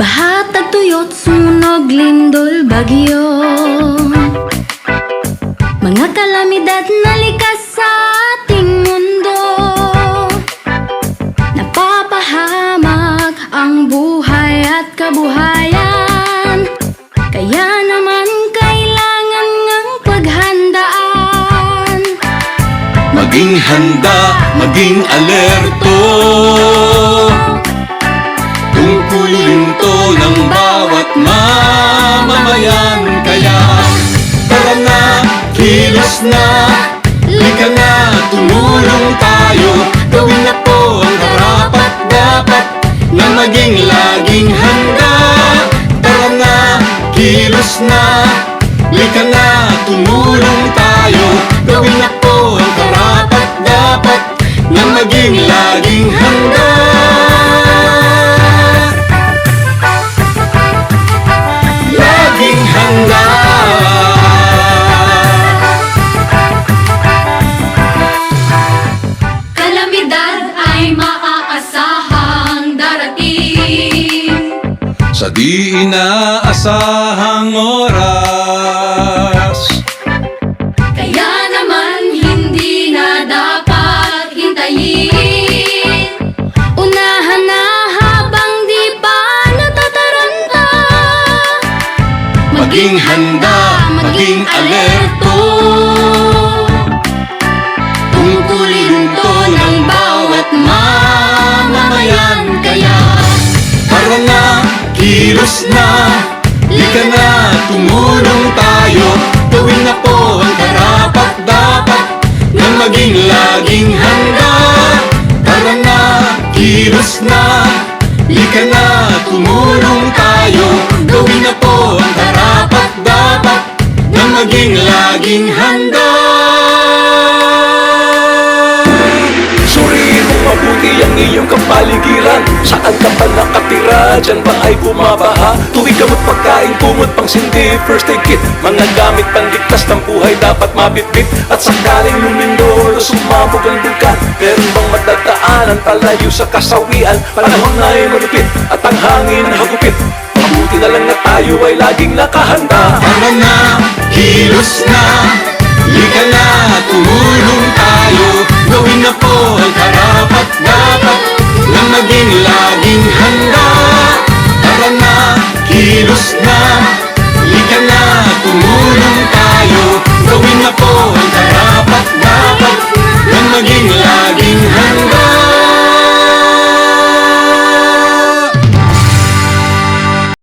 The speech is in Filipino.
Bahatag tuyot, sunog, lindol, bagyo, mga kalamidad na likas sa ating mundo. Napapahamak ang buhay at kabuhayan, kaya naman kailangan ngang paghandaan. Maging handa, maging alerto, tungkulin to ng bawat mamamayan. Kaya tara na, kilos na, lika na, tumulong tayo. Gawin na po ang karapat-dapat na maging laging handa. Tara na, kilos na, lika na, tumulong tayo. Gawin na po ang karapat-dapat na maging laging handa. Laging handa. Kalamidad ay maaasahang darating Sa di inaasahang oras, kaya naman hindi na dapat hintayin. Unahan na habang di pa natataranta. maging handa, maging alerto, tungkulin to ng bawat mamamayan. Kaya tara na, kilos na, lika na, tumulong tayo. Gawin na po ang karapat-dapat na maging laging handa. Tara na, kilos na, lika na, tumulong tayo. Gawin na po ang karapat-dapat na maging laging handa. Suriin mo mabuti ang iyong kapaligiran. Saan ka ba nakatira? Diyan ba ay bumabaha? Tuwing gamot, pagkain, kumot, pang sindi, first aid kit, mga gamit panligtas ng buhay dapat mabitbit. At sakaling lumindol o sumabog ang bungka, meron bang madadaanan palayo sa kasawian? Panahon na ay malupit at ang hangin hagupit. Mabuti na lang na tayo ay laging nakahanda. Tara na, kilos na,